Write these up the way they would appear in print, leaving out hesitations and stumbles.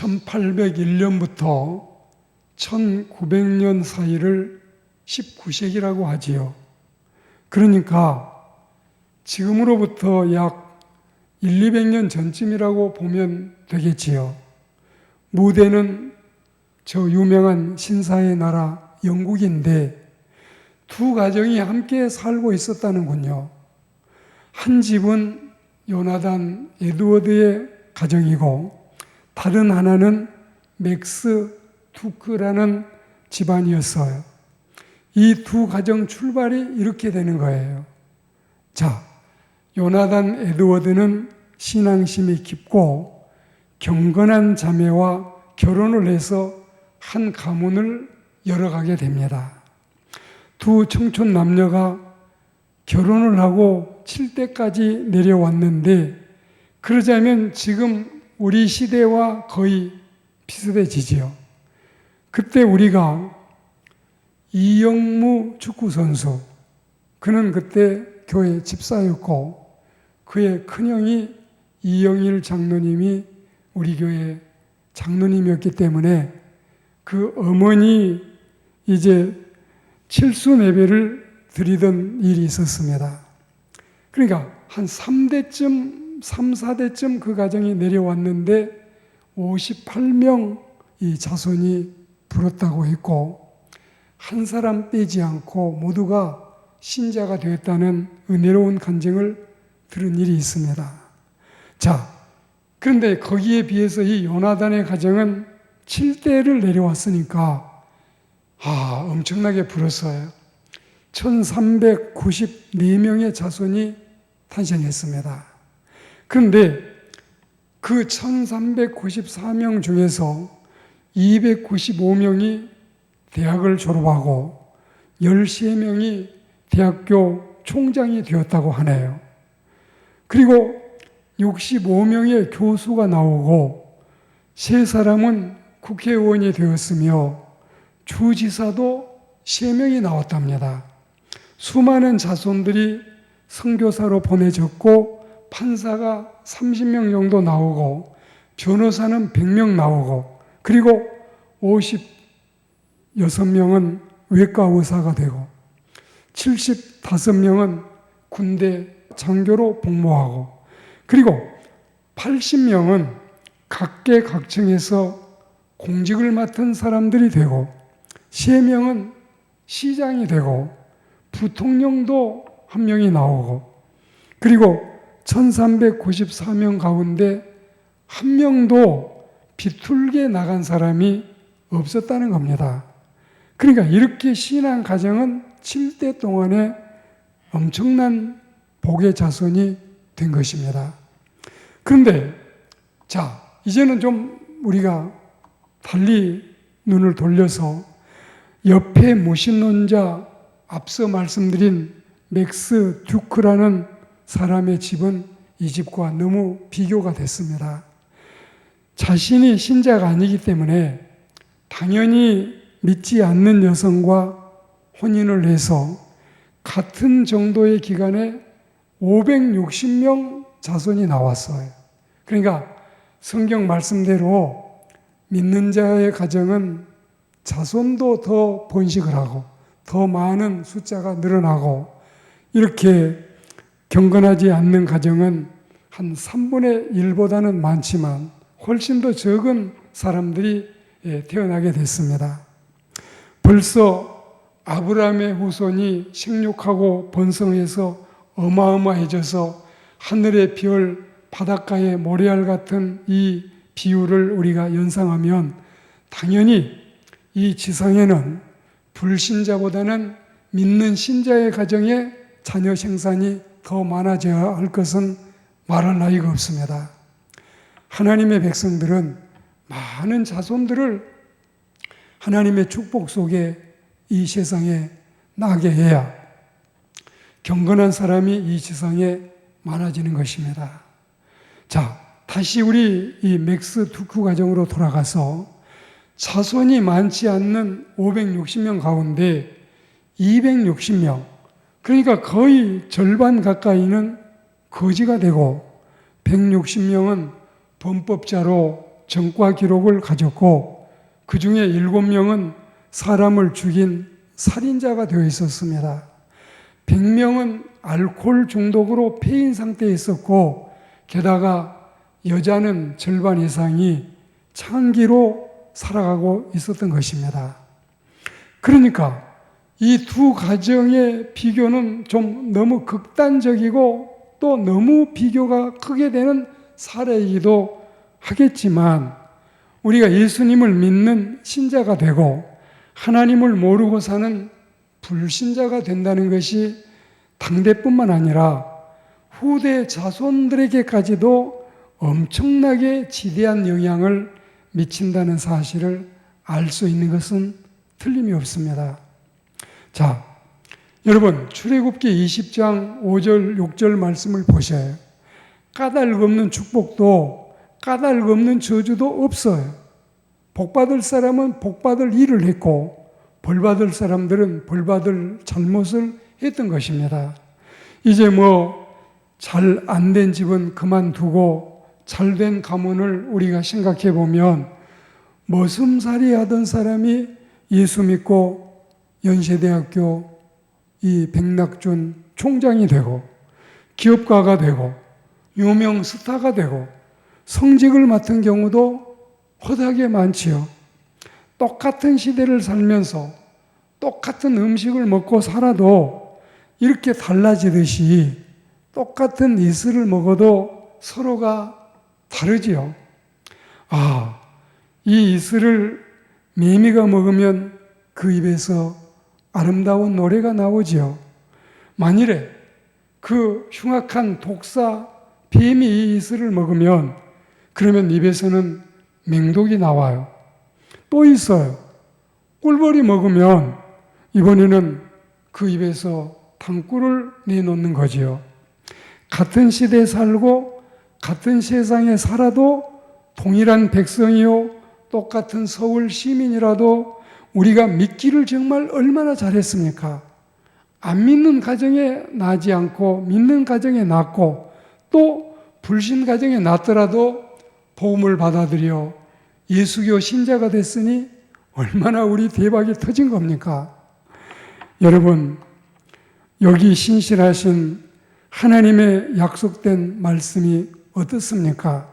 1801년부터 1900년 사이를 19세기라고 하지요. 그러니까 지금으로부터 약 200년 전쯤이라고 보면 되겠지요. 무대는 저 유명한 신사의 나라 영국인데 두 가정이 함께 살고 있었다는군요. 한 집은 요나단 에드워드의 가정이고 다른 하나는 맥스 두크라는 집안이었어요. 이 두 가정 출발이 이렇게 되는 거예요. 자, 요나단 에드워드는 신앙심이 깊고 경건한 자매와 결혼을 해서 한 가문을 열어가게 됩니다. 두 청춘 남녀가 결혼을 하고 7대까지 내려왔는데 그러자면 지금 우리 시대와 거의 비슷해지지요. 그때 우리가 이영무 축구선수, 그는 그때 교회 집사였고 그의 큰형이 이영일 장로님이 우리 교회 장로님이었기 때문에 그 어머니 이제 칠순 예배를 드리던 일이 있었습니다. 그러니까 한 3대쯤, 3, 4대쯤 그 가정이 내려왔는데 58명 이 자손이 불었다고 했고 한 사람 빼지 않고 모두가 신자가 되었다는 은혜로운 간증을 들은 일이 있습니다. 자, 그런데 거기에 비해서 이 요나단의 가정은 7대를 내려왔으니까 엄청나게 불었어요. 1394명의 자손이 탄생했습니다. 그런데 그 1394명 중에서 295명이 대학을 졸업하고 13명이 대학교 총장이 되었다고 하네요. 그리고 65명의 교수가 나오고 3사람은 국회의원이 되었으며 주지사도 3명이 나왔답니다. 수많은 자손들이 선교사로 보내졌고 판사가 30명 정도 나오고 변호사는 100명 나오고 그리고 56명은 외과 의사가 되고 75명은 군대 장교로 복무하고 그리고 80명은 각계각층에서 공직을 맡은 사람들이 되고 3명은 시장이 되고 부통령도 1명이 나오고 그리고 1394명 가운데 1명도 비뚤게 나간 사람이 없었다는 겁니다. 그러니까 이렇게 신앙 가정은 7대 동안에 엄청난 복의 자손이 된 것입니다. 그런데 자, 이제는 좀 우리가 달리 눈을 돌려서 옆에 무신론자 앞서 말씀드린 맥스 듀크라는 사람의 집은 이 집과 너무 비교가 됐습니다. 자신이 신자가 아니기 때문에 당연히 믿지 않는 여성과 혼인을 해서 같은 정도의 기간에 560명 자손이 나왔어요. 그러니까 성경 말씀대로 믿는 자의 가정은 자손도 더 번식을 하고 더 많은 숫자가 늘어나고 이렇게 경건하지 않는 가정은 한 3분의 1보다는 많지만 훨씬 더 적은 사람들이 태어나게 됐습니다. 벌써 아브라함의 후손이 생육하고 번성해서 어마어마해져서 하늘의 별, 바닷가의 모래알 같은 이 비유를 우리가 연상하면 당연히 이 지상에는 불신자보다는 믿는 신자의 가정에 자녀 생산이 더 많아져야 할 것은 말할 나위가 없습니다. 하나님의 백성들은 많은 자손들을 하나님의 축복 속에 이 세상에 나게 해야 경건한 사람이 이 세상에 많아지는 것입니다. 자, 다시 우리 이 맥스 두크 가정으로 돌아가서 자손이 많지 않는 560명 가운데 260명, 그러니까 거의 절반 가까이는 거지가 되고 160명은 범법자로 전과 기록을 가졌고 그 중에 7명은 사람을 죽인 살인자가 되어 있었습니다. 100명은 알코올 중독으로 폐인 상태에 있었고 게다가 여자는 절반 이상이 창기로 살아가고 있었던 것입니다. 그러니까 이 두 가정의 비교는 좀 너무 극단적이고 또 너무 비교가 크게 되는 사례이기도 하겠지만 우리가 예수님을 믿는 신자가 되고 하나님을 모르고 사는 불신자가 된다는 것이 당대뿐만 아니라 후대 자손들에게까지도 엄청나게 지대한 영향을 미친다는 사실을 알 수 있는 것은 틀림이 없습니다. 자, 여러분 출애굽기 20장 5절 6절 말씀을 보셔요. 까닭 없는 축복도 까닭 없는 저주도 없어요. 복받을 사람은 복받을 일을 했고 벌받을 사람들은 벌받을 잘못을 했던 것입니다. 이제 잘 안 된 집은 그만두고 잘된 가문을 우리가 생각해 보면 머슴살이 하던 사람이 예수 믿고 연세대학교 이 백낙준 총장이 되고 기업가가 되고 유명 스타가 되고 성직을 맡은 경우도 허다하게 많지요. 똑같은 시대를 살면서 똑같은 음식을 먹고 살아도 이렇게 달라지듯이 똑같은 이슬을 먹어도 서로가 다르지요. 이 이슬을 매미가 먹으면 그 입에서 아름다운 노래가 나오지요. 만일에 그 흉악한 독사 뱀이 이 이슬을 먹으면 그러면 입에서는 맹독이 나와요. 또 있어요. 꿀벌이 먹으면 이번에는 그 입에서 당꿀을 내놓는 거지요. 같은 시대에 살고 같은 세상에 살아도 동일한 백성이요 똑같은 서울 시민이라도 우리가 믿기를 정말 얼마나 잘했습니까? 안 믿는 가정에 나지 않고 믿는 가정에 낳고 또 불신 가정에 낳더라도 복음을 받아들여 예수교 신자가 됐으니 얼마나 우리 대박이 터진 겁니까? 여러분, 여기 신실하신 하나님의 약속된 말씀이 어떻습니까?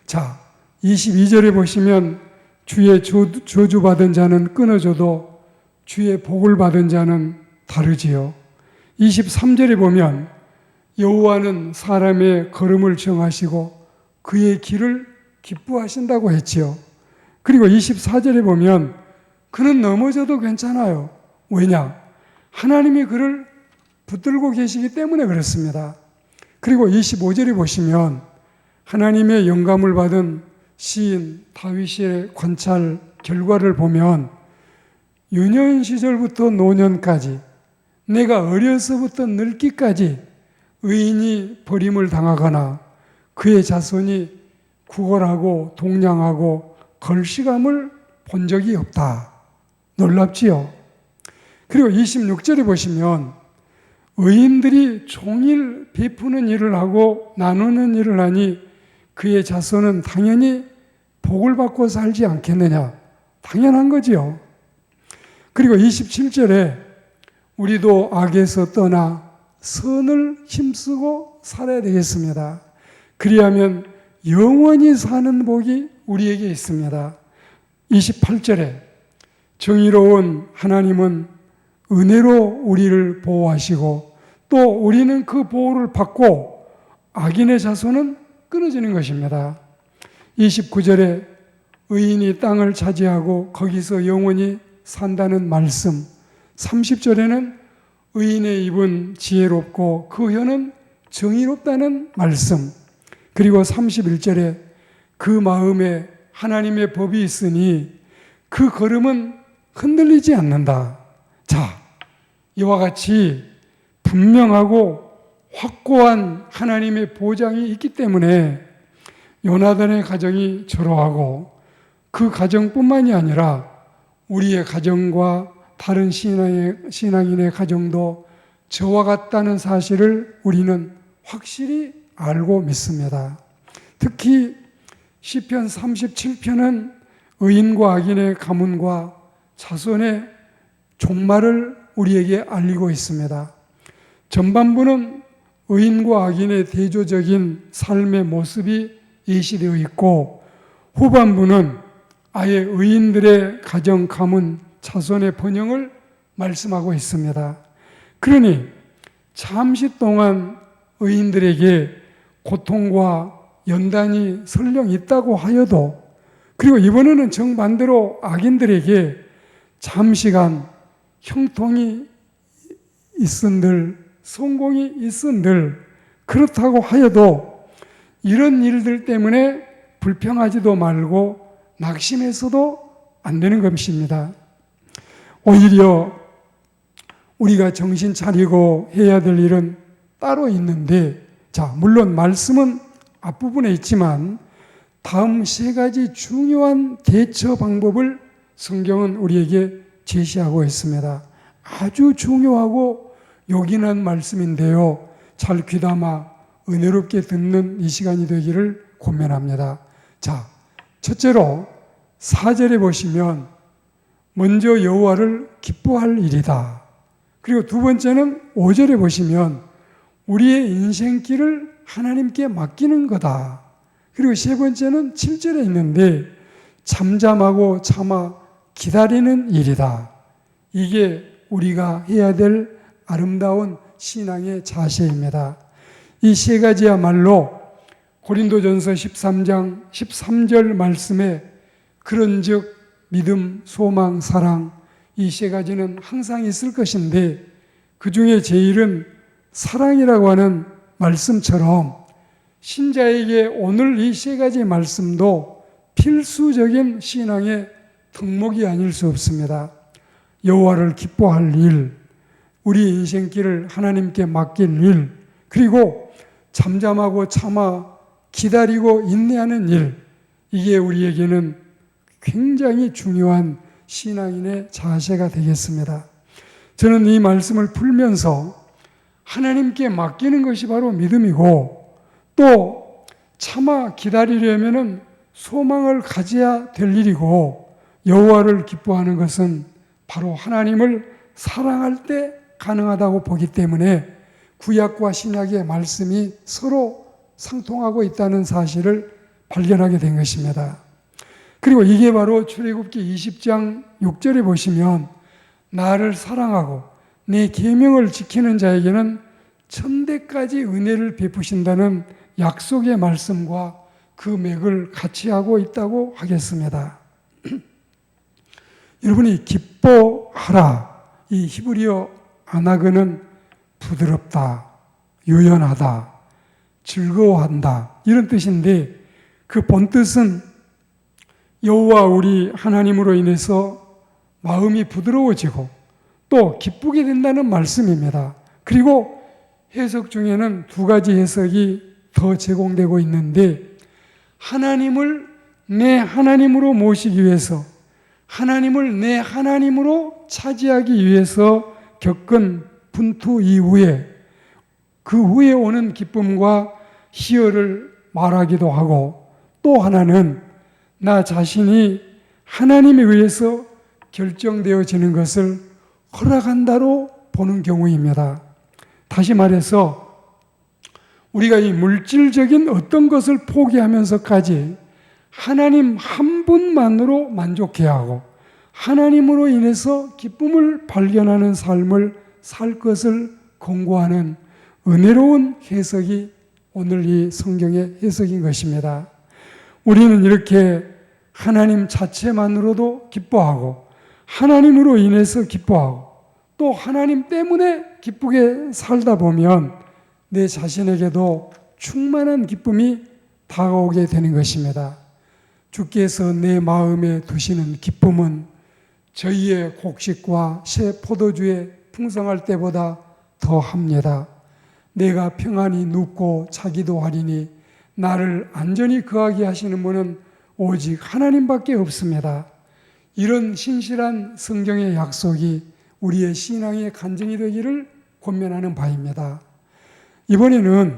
자, 22절에 보시면 주의 저주받은 자는 끊어져도 주의 복을 받은 자는 다르지요. 23절에 보면 여호와는 사람의 걸음을 정하시고 그의 길을 기뻐하신다고 했지요. 그리고 24절에 보면 그는 넘어져도 괜찮아요. 왜냐? 하나님이 그를 붙들고 계시기 때문에 그렇습니다. 그리고 25절에 보시면 하나님의 영감을 받은 시인 다윗의 관찰 결과를 보면 유년 시절부터 노년까지 내가 어려서부터 늙기까지 의인이 버림을 당하거나 그의 자손이 구걸하고 동냥하고 걸시감을 본 적이 없다. 놀랍지요? 그리고 26절에 보시면 의인들이 종일 베푸는 일을 하고 나누는 일을 하니 그의 자손은 당연히 복을 받고 살지 않겠느냐. 당연한 거지요. 그리고 27절에 우리도 악에서 떠나 선을 힘쓰고 살아야 되겠습니다. 그리하면 영원히 사는 복이 우리에게 있습니다. 28절에 정의로운 하나님은 은혜로 우리를 보호하시고 또 우리는 그 보호를 받고 악인의 자손은 끊어지는 것입니다. 29절에 의인이 땅을 차지하고 거기서 영원히 산다는 말씀, 30절에는 의인의 입은 지혜롭고 그 혀는 정의롭다는 말씀, 그리고 31절에 그 마음에 하나님의 법이 있으니 그 걸음은 흔들리지 않는다. 자, 이와 같이 분명하고 확고한 하나님의 보장이 있기 때문에 요나단의 가정이 저러하고 그 가정뿐만이 아니라 우리의 가정과 다른 신앙인의 가정도 저와 같다는 사실을 우리는 확실히 알고 믿습니다. 특히 시편 37편은 의인과 악인의 가문과 자손의 종말을 우리에게 알리고 있습니다. 전반부는 의인과 악인의 대조적인 삶의 모습이 예시되어 있고, 후반부는 아예 의인들의 가정, 가문, 자손의 번영을 말씀하고 있습니다. 그러니 잠시 동안 의인들에게 고통과 연단이 설령 있다고 하여도, 그리고 이번에는 정반대로 악인들에게 잠시간 형통이 있은들, 성공이 있은들, 그렇다고 하여도 이런 일들 때문에 불평하지도 말고 낙심해서도 안 되는 것입니다. 오히려 우리가 정신 차리고 해야 될 일은 따로 있는데, 물론 말씀은 앞부분에 있지만 다음 세 가지 중요한 대처 방법을 성경은 우리에게 제시하고 있습니다. 아주 중요하고 요긴한 말씀인데요, 잘 귀담아 은혜롭게 듣는 이 시간이 되기를 권면합니다. 첫째로 4절에 보시면 먼저 여호와를 기뻐할 일이다. 그리고 두 번째는 5절에 보시면 우리의 인생길을 하나님께 맡기는 거다. 그리고 세 번째는 7절에 있는데 잠잠하고 참아 기다리는 일이다. 이게 우리가 해야 될 아름다운 신앙의 자세입니다. 이 세 가지야말로 고린도전서 13장 13절 말씀에 그런즉 믿음, 소망, 사랑, 이 세 가지는 항상 있을 것인데 그 중에 제일은 사랑이라고 하는 말씀처럼 신자에게 오늘 이 세 가지 말씀도 필수적인 신앙의 덕목이 아닐 수 없습니다. 여호와를 기뻐할 일, 우리 인생길을 하나님께 맡길 일, 그리고 잠잠하고 참아 기다리고 인내하는 일, 이게 우리에게는 굉장히 중요한 신앙인의 자세가 되겠습니다. 저는 이 말씀을 풀면서 하나님께 맡기는 것이 바로 믿음이고, 또 참아 기다리려면 소망을 가져야 될 일이고, 여호와를 기뻐하는 것은 바로 하나님을 사랑할 때 가능하다고 보기 때문에 구약과 신약의 말씀이 서로 상통하고 있다는 사실을 발견하게 된 것입니다. 그리고 이게 바로 출애굽기 20장 6절에 보시면 나를 사랑하고 내 계명을 지키는 자에게는 천대까지 은혜를 베푸신다는 약속의 말씀과 그 맥을 같이 하고 있다고 하겠습니다. 여러분이 기뻐하라, 이 히브리어 아나그는 부드럽다, 유연하다, 즐거워한다, 이런 뜻인데 그 본뜻은 여호와 우리 하나님으로 인해서 마음이 부드러워지고 또 기쁘게 된다는 말씀입니다. 그리고 해석 중에는 두 가지 해석이 더 제공되고 있는데, 하나님을 내 하나님으로 모시기 위해서, 하나님을 내 하나님으로 차지하기 위해서 겪은 분투 이후에 그 후에 오는 기쁨과 희열을 말하기도 하고, 또 하나는 나 자신이 하나님에 의해서 결정되어지는 것을 허락한다로 보는 경우입니다. 다시 말해서 우리가 이 물질적인 어떤 것을 포기하면서까지 하나님 한 분만으로 만족해야 하고 하나님으로 인해서 기쁨을 발견하는 삶을 살 것을 권고하는 은혜로운 해석이 오늘 이 성경의 해석인 것입니다. 우리는 이렇게 하나님 자체만으로도 기뻐하고 하나님으로 인해서 기뻐하고 또 하나님 때문에 기쁘게 살다 보면 내 자신에게도 충만한 기쁨이 다가오게 되는 것입니다. 주께서 내 마음에 두시는 기쁨은 저희의 곡식과 새 포도주에 풍성할 때보다 더합니다. 내가 평안히 눕고 자기도 하리니 나를 안전히 거하게 하시는 분은 오직 하나님밖에 없습니다. 이런 신실한 성경의 약속이 우리의 신앙의 간증이 되기를 권면하는 바입니다. 이번에는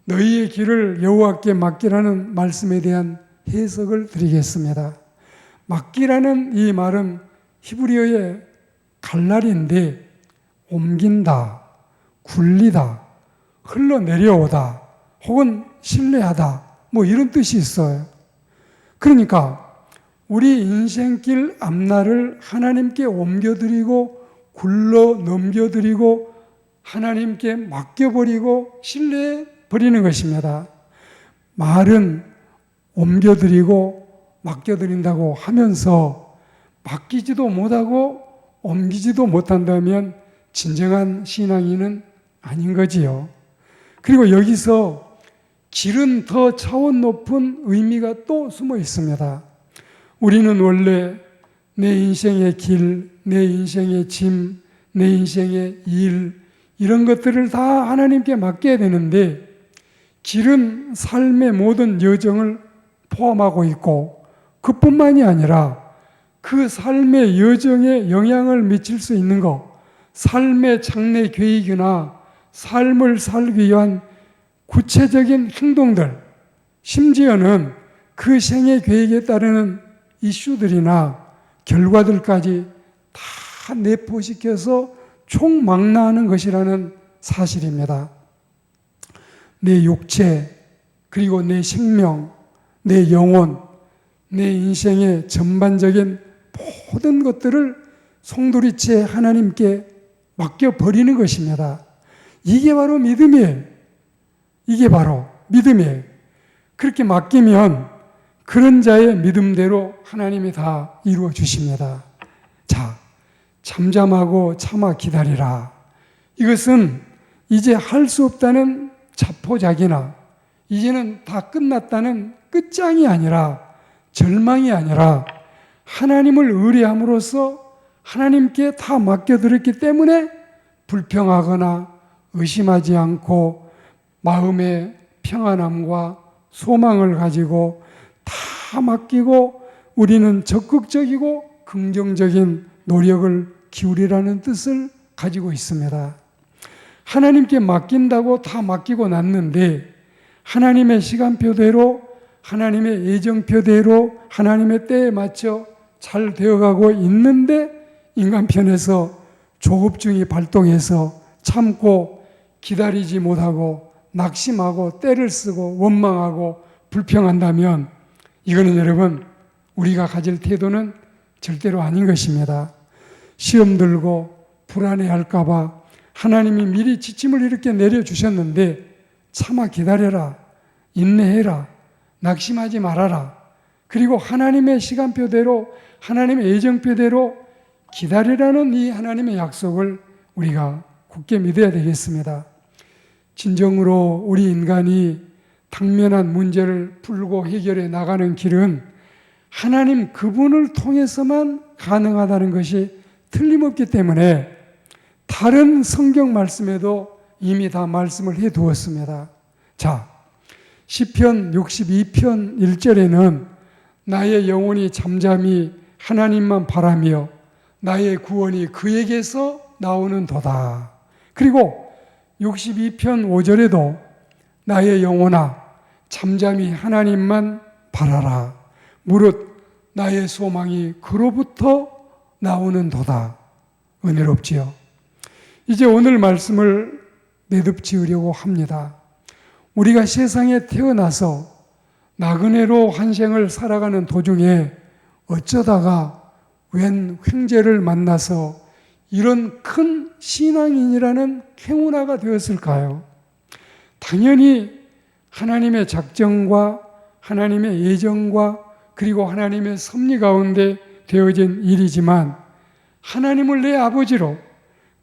너희의 길을 여호와께 맡기라는 말씀에 대한 해석을 드리겠습니다. 맡기라는 이 말은 히브리어의 갈날인데 옮긴다, 굴리다, 흘러내려오다, 혹은 신뢰하다, 뭐 이런 뜻이 있어요. 그러니까 우리 인생길 앞날을 하나님께 옮겨드리고 굴러 넘겨드리고 하나님께 맡겨버리고 신뢰해버리는 것입니다. 말은 옮겨드리고 맡겨드린다고 하면서 맡기지도 못하고 옮기지도 못한다면 진정한 신앙인은 아닌 거지요. 그리고 여기서 길은 더 차원 높은 의미가 또 숨어 있습니다. 우리는 원래 내 인생의 길, 내 인생의 짐, 내 인생의 일, 이런 것들을 다 하나님께 맡겨야 되는데, 길은 삶의 모든 여정을 포함하고 있고, 그뿐만이 아니라 그 삶의 여정에 영향을 미칠 수 있는 것, 삶의 장래 계획이나 삶을 살기 위한 구체적인 행동들, 심지어는 그 생애 계획에 따르는 이슈들이나 결과들까지 다 내포시켜서 총망라하는 것이라는 사실입니다. 내 육체, 그리고 내 생명, 내 영혼, 내 인생의 전반적인 모든 것들을 송두리째 하나님께 맡겨버리는 것입니다. 이게 바로 믿음이에요. 이게 바로 믿음이에요. 그렇게 맡기면 그런 자의 믿음대로 하나님이 다 이루어 주십니다. 자, 잠잠하고 참아 기다리라. 이것은 이제 할 수 없다는 자포자기나 이제는 다 끝났다는 끝장이 아니라, 절망이 아니라 하나님을 의뢰함으로써 하나님께 다 맡겨드렸기 때문에 불평하거나 의심하지 않고 마음의 평안함과 소망을 가지고 다 맡기고 우리는 적극적이고 긍정적인 노력을 기울이라는 뜻을 가지고 있습니다. 하나님께 맡긴다고 다 맡기고 났는데 하나님의 시간표대로, 하나님의 예정표대로, 하나님의 때에 맞춰 잘 되어가고 있는데 인간 편에서 조급증이 발동해서 참고 기다리지 못하고 낙심하고 때를 쓰고 원망하고 불평한다면 이거는 여러분, 우리가 가질 태도는 절대로 아닌 것입니다. 시험 들고 불안해할까봐 하나님이 미리 지침을 이렇게 내려주셨는데 참아 기다려라, 인내해라, 낙심하지 말아라. 그리고 하나님의 시간표대로, 하나님의 예정표대로 기다리라는 이 하나님의 약속을 우리가 굳게 믿어야 되겠습니다. 진정으로 우리 인간이 당면한 문제를 풀고 해결해 나가는 길은 하나님 그분을 통해서만 가능하다는 것이 틀림없기 때문에 다른 성경 말씀에도 이미 다 말씀을 해 두었습니다. 자, 시편 62편 1절에는 나의 영혼이 잠잠히 하나님만 바라며 나의 구원이 그에게서 나오는 도다. 그리고 62편 5절에도 나의 영혼아 잠잠히 하나님만 바라라. 무릇 나의 소망이 그로부터 나오는 도다. 은혜롭지요. 이제 오늘 말씀을 매듭지으려고 합니다. 우리가 세상에 태어나서 나그네로 한 생을 살아가는 도중에 어쩌다가 웬 횡재를 만나서 이런 큰 신앙인이라는 행운아가 되었을까요? 당연히 하나님의 작정과 하나님의 예정과 그리고 하나님의 섭리 가운데 되어진 일이지만 하나님을 내 아버지로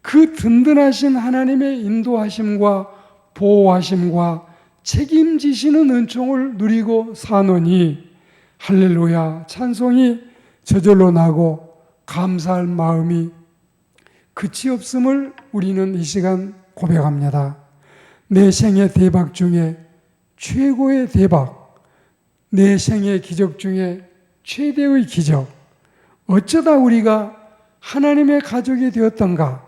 그 든든하신 하나님의 인도하심과 보호하심과 책임지시는 은총을 누리고 사노니 할렐루야 찬송이 저절로 나고 감사할 마음이 끝이 없음을 우리는 이 시간 고백합니다. 내 생의 대박 중에 최고의 대박, 내 생의 기적 중에 최대의 기적. 어쩌다 우리가 하나님의 가족이 되었던가?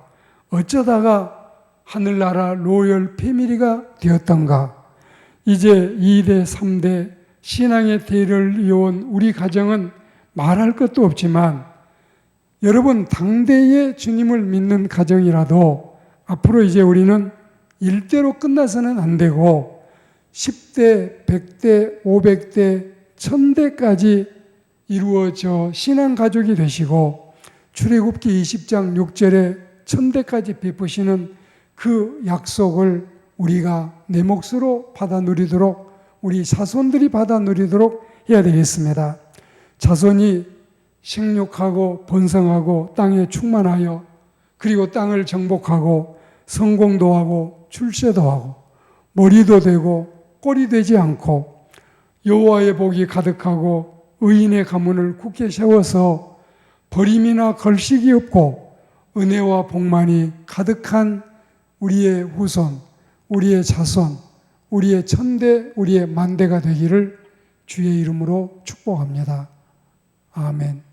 어쩌다가 하늘나라 로열 패밀리가 되었던가? 이제 2대, 3대, 신앙의 대를 이어온 우리 가정은 말할 것도 없지만 여러분 당대의 주님을 믿는 가정이라도 앞으로 이제 우리는 일대로 끝나서는 안 되고 10대, 100대, 500대, 1000대까지 이루어져 신앙가족이 되시고 출애굽기 20장 6절에 1000대까지 베푸시는 그 약속을 우리가 내 몫으로 받아 누리도록 우리 자손들이 받아 누리도록 해야 되겠습니다. 자손이 생육하고 번성하고 땅에 충만하여 그리고 땅을 정복하고 성공도 하고 출세도 하고 머리도 되고 꼴이 되지 않고 여호와의 복이 가득하고 의인의 가문을 굳게 세워서 버림이나 걸식이 없고 은혜와 복만이 가득한 우리의 후손, 우리의 자손, 우리의 천대, 우리의 만대가 되기를 주의 이름으로 축복합니다. 아멘.